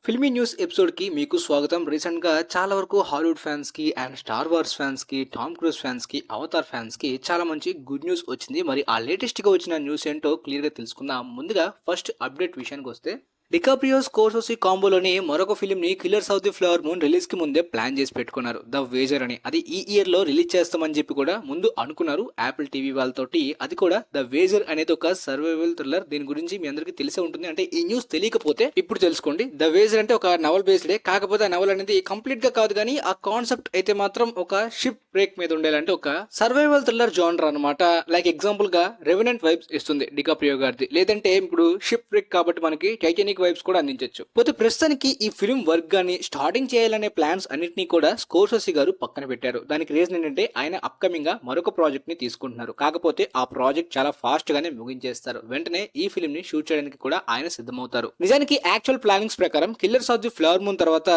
Filmy news episode కి మీకు స్వాగతం. రీసెంట్ గా చాలా వరకు హాలీవుడ్ ఫ్యాన్స్ కి అండ్ స్టార్ వార్స్ ఫ్యాన్స్ కి టామ్ క్రూజ్ ఫ్యాన్స్ కి అవతార్ ఫ్యాన్స్ కి చాలా మంచి గుడ్ న్యూస్ వచ్చింది. మరి ఆ లేటెస్ట్ గా వచ్చిన న్యూస్ ఏంటో క్లియర్ గా తెలుసుకుందాం. ముందుగా ఫస్ట్ అప్డేట్ విషయానికి వస్తే డికాప్రియో స్కోర్సెసీ కాంబోలోని మరొక ఫిల్మ్ ని killers of the flower moon release కి ముందే ప్లాన్ చేసి పెట్టుకున్నారు, ద వేజర్ అని. అది ఈ ఇయర్ లో రిలీజ్ చేస్తామని చెప్పి కూడా ముందు అనుకున్నారు యాపిల్ టీవీ వాళ్ళతోటి. అది కూడా ద వేజర్ అనేది ఒక సర్వైవల్ థ్రిల్లర్. దీని గురించి మీ అందరికీ తెలిసే ఉంటుంది. అంటే ఈ న్యూస్ తెలియకపోతే ఇప్పుడు తెలుసుకోండి. ద వేజర్ అంటే ఒక నవల్ బేస్డే, కాకపోతే ఆ నవల్ అనేది కంప్లీట్ గా కాదు, కానీ ఆ కాన్సెప్ట్ అయితే మాత్రం ఒక షిప్ బ్రేక్ మీద ఉండేలాంటి ఒక సర్వైవల్ థ్రిల్లర్ జానర్ అనమాట. లైక్ ఎగ్జాంపుల్ గా రెవెనెంట్ వైబ్స్ ఇస్తుంది డికాప్రియో గారిది, లేదంటే ఇప్పుడు షిప్ బ్రేక్ కాబట్టి మనకి టైటానిక్ వైబ్స్ కూడా అందించవచ్చు. పోతే ప్రస్తుతానికి ఈ ఫిల్మ్ వర్క్ గాని స్టార్టింగ్ చేయాలనే ప్లాన్స్ అన్నింటినీ కూడా స్కోర్సెసీ గారు పక్కన పెట్టారు. దానికి రీజన్ ఏంటంటే ఆయన అప్కమింగ్ గా మరొక ప్రాజెక్ట్ ని తీసుకుంటున్నారు. కాకపోతే ఆ ప్రాజెక్ట్ చాలా ఫాస్ట్ గానే ముగించేస్తారు. వెంటనే ఈ ఫిల్మ్ ని షూట్ చేయడానికి కూడా ఆయన సిద్ధమవుతారు. నిజానికి యాక్చువల్ ప్లానింగ్స్ ప్రకారం killers of the flower moon తర్వాత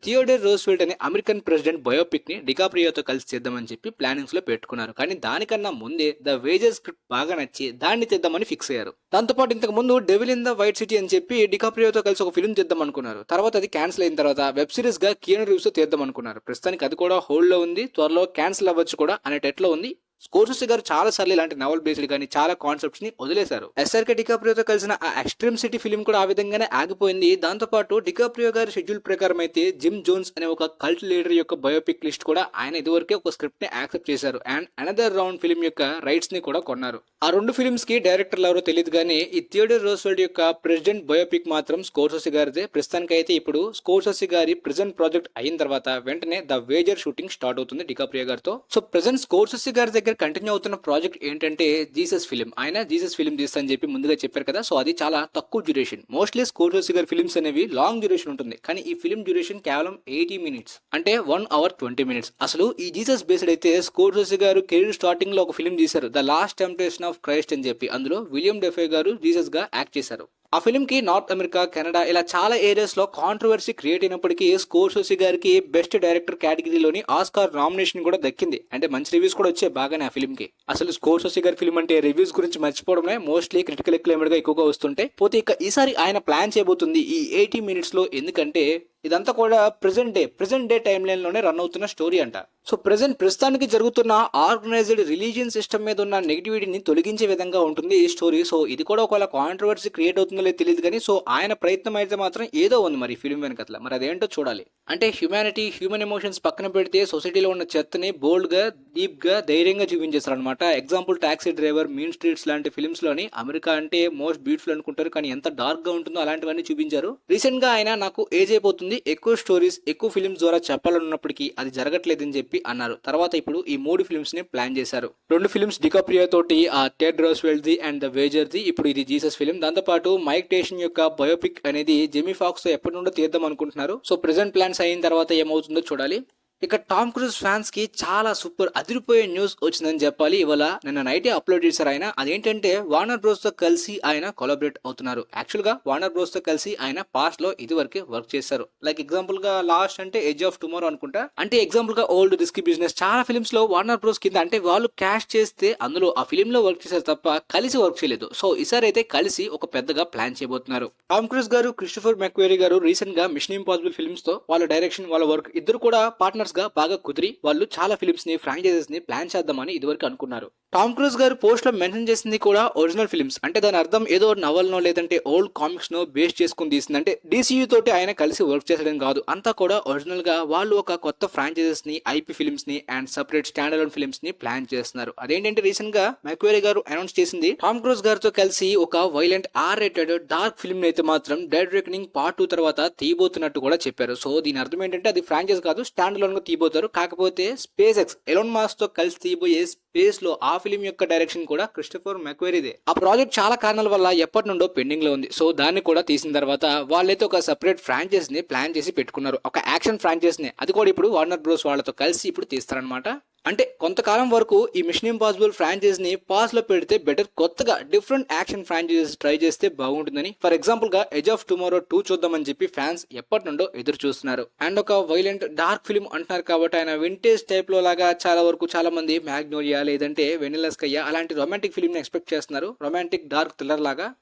థియోడర్ రోస్వెల్ట్ అనే అమెరికన్ ప్రెసిడెంట్ బయోపిక్ ని డికాప్రియోతో కలిసి చేద్దామని చెప్పి ప్లానింగ్స్ లో పెట్టుకున్నారు. కానీ దానికన్నా ముందే ద వేజర్ స్క్రిప్ట్ బాగా నచ్చి దాన్ని తెద్దామని ఫిక్స్ అయ్యారు. దాంతోపాటు ఇంతకు ముందు devil in the white city అని చెప్పి డికాప్రియోతో కలిసి ఒక ఫిల్మ్ తీద్దాం అనుకున్నారు. తర్వాత అది క్యాన్సిల్ అయిన తర్వాత వెబ్ సిరీస్ గా కియాను రీవ్స్ తో తీద్దాం అనుకున్నారు. ప్రస్తుతానికి అది కూడా హోల్డ్ లో ఉంది, త్వరలో క్యాన్సిల్ అవ్వచ్చు కూడా అనే టెట్లో ఉంది. స్కోర్సెసీ గారు చాలా సార్లు ఇలాంటి నవల్ బేస్డ్ కానీ చాలా కాన్సెప్ట్స్ ని వదిలేశారు. ఎస్ఆర్కే డికాప్రియోతో కలిసిన ఆ ఎక్స్ట్రీమ్ సిటీ ఫిల్మ్ కూడా ఆ విధంగానే ఆగిపోయింది. దాంతో పాటు డికాప్రియో గారి షెడ్యూల్ ప్రకారం అయితే జిమ్ జోన్స్ అనే ఒక కల్ట్ లీడర్ యొక్క బయోపిక్ లిస్ట్ కూడా ఆయన ఇదివరకే ఒక స్క్రిప్ట్ ని యాక్సెప్ట్ చేశారు. అండ్ అనదర్ రౌండ్ ఫిల్మ్ యొక్క రైట్స్ ని కూడా కొన్నారు. ఆ రెండు ఫిల్మ్స్ కి డైరెక్టర్లు ఎవరో తెలియదు, కానీ ఈ థియోడర్ రోస్వెల్ట్ యొక్క ప్రెసిడెంట్ బయోపిక్ మాత్రం స్కోర్సెసీ గారిదే. ప్రస్తుతానికి అయితే ఇప్పుడు స్కోర్సెసీ గారి ప్రెజెంట్ ప్రాజెక్ట్ అయిన తర్వాత వెంటనే ద వేజర్ షూటింగ్ స్టార్ట్ అవుతుంది డికాప్రియో గారితో. సో ప్రెజెంట్ స్కోర్సెసీ గారి దగ్గర కంటిన్యూ అవుతున్న ప్రాజెక్ట్ ఏంటంటే జీసస్ ఫిలిం. ఆయన జీసస్ ఫిలిం తీస్తా అని చెప్పి ముందుగా చెప్పారు కదా. సో అది చాలా తక్కువ డ్యూరేషన్. మోస్ట్లీ స్కోర్సెసీ గారి ఫిలిమ్స్ అనేవి లాంగ్ డ్యూరేషన్ ఉంటుంది, కానీ ఈ ఫిలిం డ్యూరేషన్ కేవలం 80 minutes, అంటే 1 hour 20 minutes. అసలు ఈ జీసస్ బేస్డ్ అయితే స్కోర్సెసీ గారు కెరీర్ స్టార్టింగ్ లో ఒక ఫిలిం తీశారు, the last temptation of Christ అని చెప్పి. అందులో విలియం డెఫే గారు జీసస్ గా యాక్ట్ చేశారు. ఆ ఫిల్మ్ కి నార్త్ అమెరికా, కెనడా ఇలా చాలా ఏరియాస్ లో కాంట్రవర్సీ క్రియేట్ అయినప్పటికీ స్కోర్సెసీ గారికి బెస్ట్ డైరెక్టర్ కేటగిరీలోని ఆస్కార్ నామినేషన్ కూడా దక్కింది. అంటే మంచి రివ్యూస్ కూడా వచ్చాయి బాగానే ఆ ఫిల్మ్ కి. అసలు స్కోర్సెసీ గారి ఫిల్మ్ అంటే రివ్యూస్ గురించి మర్చిపోవడమే మోస్ట్లీ క్రిటికల్ ఎక్లైమ్డ్ గా ఎక్కువగా వస్తుంటాయి. పోతే ఇక ఈసారి ఆయన ప్లాన్ చేయబోతుంది ఈ 80 minutes లో. ఎందుకంటే ఇదంతా కూడా ప్రెసెంట్ డే టైమ్ లైన్ లోనే రన్ అవుతున్న స్టోరీ అంట. సో ప్రస్తుతానికి జరుగుతున్న ఆర్గనైజ్డ్ రిలీజియన్ సిస్టమ్ మీద ఉన్న నెగిటివిటీని తొలగించే విధంగా ఉంటుంది ఈ స్టోరీ. సో ఇది కూడా ఒకవేళ కాంట్రవర్సీ క్రియేట్ అవుతుందో లేదో తెలియదు, కానీ సో ఆయన ప్రయత్నం అయితే మాత్రం ఏదో ఉంది మరి ఫిల్మ్ వెనకట్ల. మరి అదేంటో చూడాలి. అంటే హ్యూమానిటీ, హ్యూమన్ ఎమోషన్స్ పక్కన పెడితే సొసైటీలో ఉన్న చెత్తని బోల్డ్ గా, డీప్ గా, ధైర్యంగా చూపించేస్తారు అనమాట. Example taxi driver, mean streets లాంటి ఫిల్మ్స్ లోని అమెరికా అంటే మోస్ట్ బ్యూటిఫుల్ అనుకుంటారు, కానీ ఎంత డార్క్ గా ఉంటుందో అలాంటివన్నీ చూపించారు. రీసెంట్ గా ఆయన నాకు ఏజ్ అయిపోతుంది, ఎక్కువ స్టోరీస్ ఎక్కువ ఫిల్మ్స్ ద్వారా చెప్పాలన్నప్పటికీ అది జరగట్లేదని చెప్పి అన్నారు. తర్వాత ఇప్పుడు ఈ 3 ఫిల్మ్స్ ని ప్లాన్ చేశారు. 2 ఫిల్మ్స్ డికాప్రియో తోటి, ఆ టెడ్ రోస్వెల్ట్ ది అండ్ ద వేజర్ ది. ఇప్పుడు ఇది జీసస్ ఫిల్మ్. దాంతో పాటు మైక్ టైసన్ యొక్క బయోపిక్ అనేది జెమీ ఫాక్స్ తో ఎప్పటి నుండో తీద్దాం అనుకుంటున్నారు. సో ప్రెజెంట్ ప్లాన్స్ అయిన తర్వాత ఏమవుతుందో చూడాలి. ఇక టామ్ క్రూజ్ ఫ్యాన్స్ కి చాలా సూపర్ అదిరిపోయే న్యూస్ వచ్చిందని చెప్పాలి. ఇవాళ నిన్న నైటే అప్లోడ్ చేశారు ఆయన. అదేంటంటే వార్నర్ బ్రోస్ తో కలిసి ఆయన కొలాబరేట్ అవుతున్నారు. యాక్చువల్ గా వార్నర్ బ్రోస్ తో కలిసి ఆయన పాస్ట్ లో ఇది వరకే వర్క్ చేశారు. లైక్ ఎగ్జాంపుల్ గా లాస్ట్ అంటే ఎడ్జ్ ఆఫ్ టుమారో అనుకుంటా. అంటే ఎగ్జాంపుల్ గా ఓల్డ్ రిస్కీ బిజినెస్, చాలా ఫిల్మ్స్ లో వార్నర్ బ్రోస్ కింద అంటే వాళ్ళు క్యాష్ చేస్తే అందులో ఆ ఫిల్మ్ లో వర్క్ చేశారు తప్ప కలిసి వర్క్ చేయలేదు. సో ఈసారి అయితే కలిసి ఒక పెద్దగా ప్లాన్ చేయబోతున్నారు. టామ్ క్రూజ్ గారు, క్రిస్టోఫర్ మెక్వేరీ గారు రీసెంట్ గా మిషన్ ఇంపాసిబుల్ ఫిల్మ్స్ తో వాళ్ళ డైరెక్షన్, వాళ్ళ వర్క్ ఇద్దరు కూడా పార్ట్నర్స్ గా బాగా కుదిరి వాళ్ళు చాలా ఫిల్మ్స్ ని, ఫ్రాంచైజెస్ ని ప్లాన్ చేద్దామని ఇదివరకు అనుకున్నారు. టామ్ క్రూజ్ గారు పోస్ట్ లో మెన్షన్ చేసింది కూడా ఒరిజినల్ ఫిల్మ్స్. అంటే దాని అర్థం ఏదో నవల్ నో లేదంటే ఓల్డ్ కామిక్స్ నో బేస్ చేసుకుని తీసింది. అంటే డీసీయూ తోటి ఆయన కలిసి వర్క్ చేసడం కాదు, అంతా కూడా ఒరిజినల్ గా వాళ్ళు ఒక కొత్త ఫ్రాంచైజెస్ ని, ఐపీ ఫిల్మ్స్ ని and separate stand alone films ని ప్లాన్ చేస్తున్నారు. అదేంటంటే రీసెంట్ గా మెక్వేరీ గారు అనౌన్స్ చేసింది టామ్ క్రూజ్ గారితో కలిసి ఒక violent, are rated, dark film అయితే మాత్రం డెడ్ రెకనింగ్ పార్ట్ 2 తర్వాత తీయబోతున్నట్టు కూడా చెప్పారు. సో దీని అర్థం ఏంటంటే అది ఫ్రాంచైజ్ కాదు, స్టాండ్ అలోన్ గా తీయబోతారు. కాకపోతే స్పేస్ ఎక్స్, ఎలాన్ మస్క్ తో కలిసి తీయబోయే స్పేస్ లో ఆ ఫిల్మ్ యొక్క డైరెక్షన్ కూడా క్రిస్టోఫర్ మెక్వేరీదే. ఆ ప్రాజెక్ట్ చాలా కారణాల వల్ల ఎప్పటి నుండో పెండింగ్ లో ఉంది. సో దాన్ని కూడా తీసిన తర్వాత వాళ్ళైతే ఒక సెపరేట్ ఫ్రాంచైజ్ ని ప్లాన్ చేసి పెట్టుకున్నారు, ఒక యాక్షన్ ఫ్రాంచైజ్ ని. అది కూడా ఇప్పుడు వార్నర్ బ్రోస్ వాళ్ళతో కలిసి ఇప్పుడు తీస్తారనమాట. అంటే కొంతకాలం వరకు ఈ మిషన్ ఇంపాసిబుల్ ఫ్రాంచైజ్ ని పాజ్ లో పెడితే బెటర్, కొత్తగా డిఫరెంట్ యాక్షన్ ఫ్రాంచైజెస్ ట్రై చేస్తే బాగుంటుందని. ఫర్ ఎగ్జాంపుల్ గా ఎడ్జ్ ఆఫ్ టుమారో 2 చూద్దామని చెప్పి ఫ్యాన్స్ ఎప్పటి నుండో ఎదురు చూస్తున్నారు. అండ్ ఒక వైలెంట్ డార్క్ ఫిల్మ్ అంటున్నారు కాబట్టి ఆయన వింటేజ్ టైప్ లో లాగా చాలా వరకు చాలా మంది మ్యాగ్నోలియా లేదంటే వెనిలా స్కై అలాంటి రొమాంటిక్ ఫిల్మ్ ని ఎక్స్పెక్ట్ చేస్తున్నారు, రొమాంటిక్ డార్క్ థ్రిల్లర్ లాగా.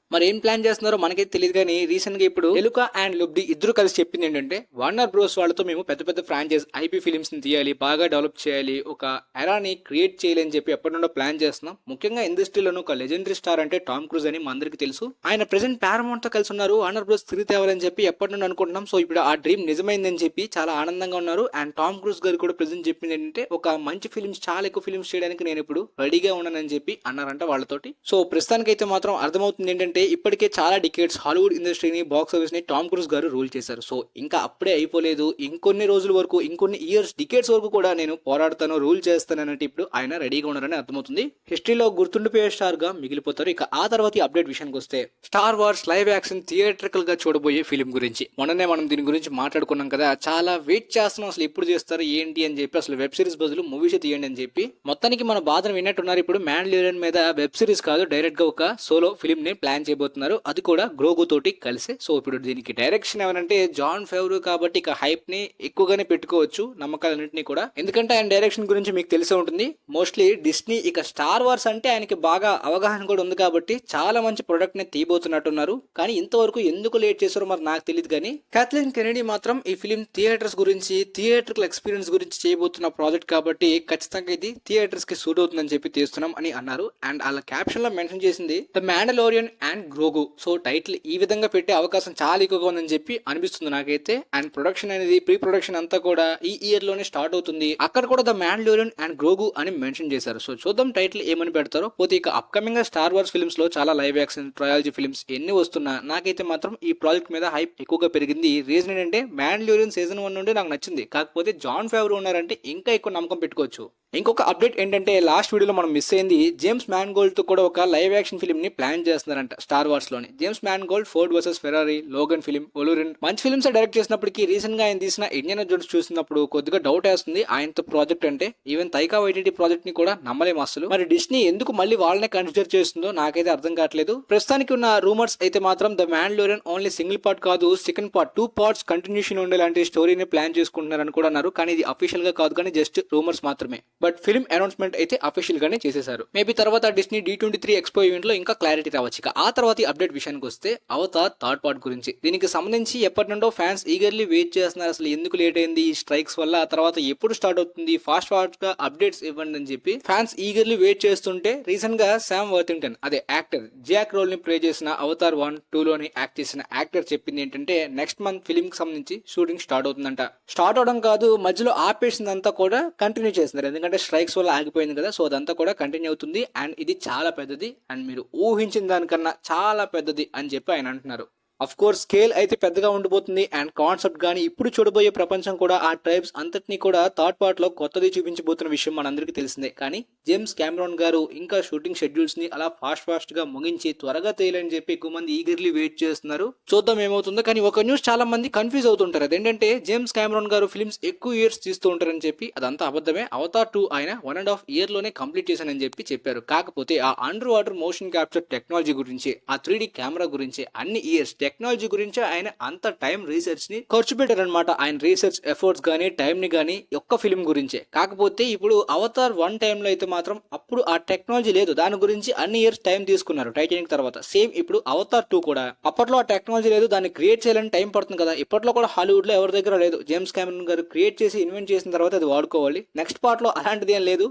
మరి ఏం ప్లాన్ చేస్తున్నారో మనకైతే తెలియదు కానీ రీసెంట్ గా ఇప్పుడు ఎలుకా అండ్ లుబ్డి ఇద్దరు కలిసి చెప్పింది ఏంటంటే వార్నర్ బ్రోస్ వాళ్ళతో మేము పెద్ద పెద్ద ఫ్రాంచైజ్ ఐపీ ఫిల్మ్స్ ని తీయాలి, బాగా డెవలప్ చేయాలి, ఒక ఎరాని క్రియేట్ చేయాలని చెప్పి ఎప్పటి నుండో ప్లాన్ చేస్తున్నాం. ముఖ్యంగా ఇండస్ట్రీలోనూ ఒక లెజెండరీ స్టార్ అంటే టామ్ క్రూజ్ అని మా అందరికీ తెలుసు. ఆయన ప్రెసెంట్ పారమౌంట్ తో కలిసి ఉన్నారు, వార్నర్ బ్రోస్ తిరిగి తేవాలని చెప్పి ఎప్పటి నుండి అనుకుంటున్నాం. సో ఇప్పుడు ఆ డ్రీమ్ నిజమైందని చెప్పి చాలా ఆనందంగా ఉన్నారు. అండ్ టామ్ క్రూజ్ గారు కూడా ప్రెసెంట్ చెప్పింది ఏంటంటే ఒక మంచి ఫిల్మ్స్, చాలా ఎక్కువ ఫిల్మ్స్ చేయడానికి నేను ఇప్పుడు రెడీగా ఉన్నానని చెప్పి అన్నారంట వాళ్ళతోటి. సో ప్రస్తుతానికి అయితే మాత్రం అర్థమవుతుంది ఏంటంటే ఇప్పటికే చాలా డికేట్స్ హాలీవుడ్ ఇండస్ట్రీని, బాక్స్ ఆఫీస్ ని టామ్ క్రూజ్ గారు రూల్ చేశారు. సో ఇంకా అప్పుడే అయిపోలేదు, ఇంకొన్ని రోజుల వరకు, ఇంకొన్ని ఇయర్స్, డికేట్స్ వరకు కూడా నేను పోరాడతాను, రూల్ చేస్తానంటే ఇప్పుడు ఆయన రెడీగా ఉన్నారని అర్థమవుతుంది. హిస్టరీలో గుర్తుండిపోయే స్టార్ గా మిగిలిపోతారు. ఇక ఆ తర్వాత అప్డేట్ విషయానికి వస్తే star wars live action theatrical గా చూడబోయే ఫిల్మ్ గురించి మొన్ననే మనం దీని గురించి మాట్లాడుకున్నాం కదా. చాలా వెయిట్ చేస్తున్నాం అసలు ఎప్పుడు చేస్తారు ఏంటి అని చెప్పి, అసలు వెబ్ సిరీస్ బదులు మూవీస్ తీయండి అని చెప్పి. మొత్తానికి మన బాధను విన్నట్టున్నారు. ఇప్పుడు మ్యాండలోరియన్ మీద వెబ్ సిరీస్ కాదు, డైరెక్ట్ గా ఒక సోలో ఫిల్మ్ ని ప్లాన్ చేయబోతున్నారు, అది కూడా గ్రోగు తోటి కలిసి. సో ఇప్పుడు దీనికి డైరెక్షన్ ఏమనంటే జాన్ ఫేవరో కాబట్టి ఇక హైప్ ని ఎక్కువగానే పెట్టుకోవచ్చు నమ్మకాలన్నింటినీ కూడా, ఎందుకంటే ఆయన డైరెక్షన్ గురించి మీకు తెలిసే ఉంటుంది. మోస్ట్లీ డిస్నీ ఇక స్టార్ వార్స్ అంటే ఆయనకి బాగా అవగాహన కూడా ఉంది కాబట్టి చాలా మంచి ప్రొడక్ట్ ని తీయబోతున్నట్టున్నారు. కానీ ఇంతవరకు ఎందుకు లేట్ చేశారో మరి నాకు తెలియదు. కానీ కాథ్లిన్ కెనడీ మాత్రం ఈ ఫిలిం థియేటర్స్ గురించి, థియేటర్కల్ ఎక్స్పీరియన్స్ గురించి చేయబోతున్న ప్రాజెక్ట్ కాబట్టి ఖచ్చితంగా ఇది థియేటర్స్ కి సూట్ అవుతుందని చెప్పి తీస్తున్నాం అని అన్నారు. అండ్ అలా క్యాప్షన్ లో మెన్షన్ చేసింది ద మ్యాండలోరియన్ అండ్ గ్రోగు. సో టైటిల్ ఈ విధంగా పెట్టే అవకాశం చాలా ఎక్కువగా ఉందని చెప్పి అనిపిస్తుంది నాకైతే. అండ్ ప్రొడక్షన్ అనేది, ప్రీ ప్రొడక్షన్ అంతా కూడా ఈ ఇయర్ లోనే స్టార్ట్ అవుతుంది. అక్కడ కూడా ద మ్యాండలోరియన్ అండ్ గ్రోగు అని మెన్షన్ చేశారు. సో చూద్దాం టైటిల్ ఏమని పెడతారో. పోతే ఇక అప్కమింగ్ గా స్టార్ వార్స్ ఫిల్మ్స్ లో చాలా లైవ్ యాక్షన్ ట్రయాలజీ ఫిల్మ్స్ ఎన్ని వస్తున్నా నాకైతే మాత్రం ఈ ప్రాజెక్ట్ మీద హైప్ ఎక్కువగా పెరిగింది. రీజన్ ఏంటంటే మ్యాండలోరియన్ సీజన్ 1 నుండి నాకు నచ్చింది, కాకపోతే జాన్ ఫేవరో ఉన్నారంటే ఇంకా ఎక్కువ నమ్మకం పెట్టుకోవచ్చు. ఇంకొక అప్డేట్ ఏంటంటే లాస్ట్ వీడియోలో మనం మిస్ అయింది, జేమ్స్ మ్యాన్గోల్డ్ తో కూడా ఒక లైవ్ యాక్షన్ ఫిల్మ్ ని ప్లాన్ చేస్తున్నారంట స్టార్ వార్స్ లోని. James Mangold Ford versus Ferrari, Logan film, Wolverine మంచి ఫిల్మ్స్ డైరెక్ట్ చేసినప్పటికీ రీసెంట్ గా ఆయన తీసిన ఇండియానా జోన్స్ చూసినప్పుడు కొద్దిగా డౌట్ వేస్తుంది ఆయనతో ప్రాజెక్ట్ అంటే. ఈవెన్ తైకా వైటిటి ప్రాజెక్ట్ ని కూడా నమ్మలేము అసలు. మరి డిస్నీ ఎందుకు మళ్ళీ వాళ్ళనే కన్సిడర్ చేస్తుందో నాకైతే అర్థం కావట్లేదు. ప్రస్తుతానికి ఉన్న రూమర్స్ అయితే మాత్రం ద మ్యాండలోరియన్ ఓన్లీ సింగిల్ పార్ట్ కాదు, సెకండ్ పార్ట్ 2 పార్ట్స్ కంటిన్యూషన్ ఉండేలాంటి స్టోరీని ప్లాన్ చేసుకుంటున్నారని కూడా అన్నారు. కానీ ఇది అఫీషియల్ గా కాదు, కానీ జస్ట్ రూమర్స్ మాత్రమే. బట్ ఫిల్మ్ అనౌన్స్మెంట్ అయితే అఫీషియల్ గానే చేసేశారు. మేబీ తర్వాత డిస్నీ D23 ఎక్స్పో ఈవెంట్ లో ఇంకా క్లారిటీ రావచ్చు. ఇక ఆ తర్వాత అప్డేట్ విషయానికి వస్తే అవతార్ థర్డ్ పార్ట్ గురించి. దీనికి సంబంధించి ఎప్పటి నుండో ఫ్యాన్స్ ఈగర్లీ వెయిట్ చేస్తున్నారు, అసలు ఎందుకు లేట్ అయింది ఈ స్ట్రైక్స్ వల్ల, ఆ తర్వాత ఎప్పుడు స్టార్ట్ అవుతుంది, ఫాస్ట్ గా అప్డేట్స్ ఇవ్వండి అని చెప్పి ఫ్యాన్స్ ఈగర్లీ వెయిట్ చేస్తుంటే రీసెంట్ గా శామ్ వర్తింగ్టన్, అదే యాక్టర్ జాక్ రోల్ ని ప్లే చేసిన అవతార్ 1, 2 లోని యాక్ట్ చేసిన యాక్టర్ చెప్పింది ఏంటంటే నెక్స్ట్ మంత్ ఫిల్మ్ కి సంబంధించి షూటింగ్ స్టార్ట్ అవుతుందంట. స్టార్ట్ అవడం కాదు, మధ్యలో ఆపేసిందంతా కూడా కంటిన్యూ చేస్తున్నారు, ఎందుకంటే స్ట్రైక్స్ వల్ల ఆగిపోయింది కదా. సో అదంతా కూడా కంటిన్యూ అవుతుంది. అండ్ ఇది చాలా పెద్దది, అండ్ మీరు ఊహించిన దానికన్నా చాలా పెద్దది అని చెప్పి ఆయన అంటున్నారు. అఫ్ కోర్స్ స్కేల్ అయితే పెద్దగా ఉండిపోతుంది. అండ్ కాన్సెప్ట్ గానీ ఇప్పుడు చూడబోయే ప్రపంచం కూడా ఆ ట్రైబ్స్ అంతటినీ కూడా థర్డ్ పార్ట్ లో కొత్తది చూపించబోతున్న విషయం మనందరికీ తెలిసిందే. కానీ జేమ్స్ కెమెరాన్ గారు ఇంకా షూటింగ్ షెడ్యూల్స్ ని అలా ఫాస్ట్ గా ముగించి త్వరగా తేయాలని చెప్పి ఎక్కువ మంది ఈగర్లీ వెయిట్ చేస్తున్నారు. చూద్దాం ఏమవుతుందో. కానీ ఒక న్యూస్ చాలా మంది కన్ఫ్యూజ్ అవుతుంటారు, అదేంటంటే జేమ్స్ కెమెరాన్ గారు ఫిల్మ్స్ ఎక్కువ ఇయర్స్ తీస్తూ ఉంటారని చెప్పి. అదంతా అబద్ధమే. అవతార్ 2 ఆయన 1.5 year లోనే కంప్లీట్ చేశానని చెప్పారు. కాకపోతే ఆ under water motion capture technology గురించి, ఆ 3D కెమెరా గురించి, అన్ని ఇయర్స్ టెక్నాలజీ గురించి ఆయన అంత టైం రీసెర్చ్ ని ఖర్చు పెట్టారనమాట. ఆయన రీసెర్చ్ ఎఫర్ట్స్ గానీ టైం ని గానీ ఒక్క ఫిల్మ్ గురించే. కాకపోతే ఇప్పుడు అవతార్ 1 టైంలో అయితే మాత్రం అప్పుడు ఆ టెక్నాలజీ లేదు, దాని గురించి అన్ని ఇయర్స్ టైం తీసుకున్నారు టైటానిక్ తర్వాత. సేమ్ ఇప్పుడు అవతార్ 2 కూడా అప్పట్లో ఆ టెక్నాలజీ లేదు, దాన్ని క్రియేట్ చేయాలని టైం పడుతుంది కదా. ఇప్పట్లో కూడా హాలీవుడ్ లో ఎవరి దగ్గర లేదు. జేమ్స్ కెమెరాన్ గారు క్రియేట్ చేసి ఇన్వెంట్ చేసిన తర్వాత అది వాడుకోవాలి. నెక్స్ట్ పార్ట్ లో అలాంటిది ఏం లేదు.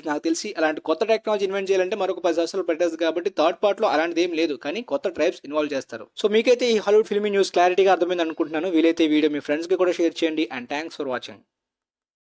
నాకు తెలిసి అలాంటి కొత్త టెక్నాలజీ ఇన్వెంట్ చేయాలంటే మరొక 10 సంవత్సరాలు పెట్టేది కాబట్టి థర్డ్ పార్ట్ లో అలాంటిది ఏం లేదు. కానీ కొత్త ట్రైబ్స్ ఇన్వాల్వ్ చేస్తారు. సో మీకైతే ఈ హాలీవుడ్ ఫిల్మీ న్యూస్ క్లారిటీగా అర్థమైంది అనుకుంటున్నాను. వీలైతే వీడియో మీ ఫ్రెండ్స్ కి కూడా షేర్ చేయండి. And thanks for watching.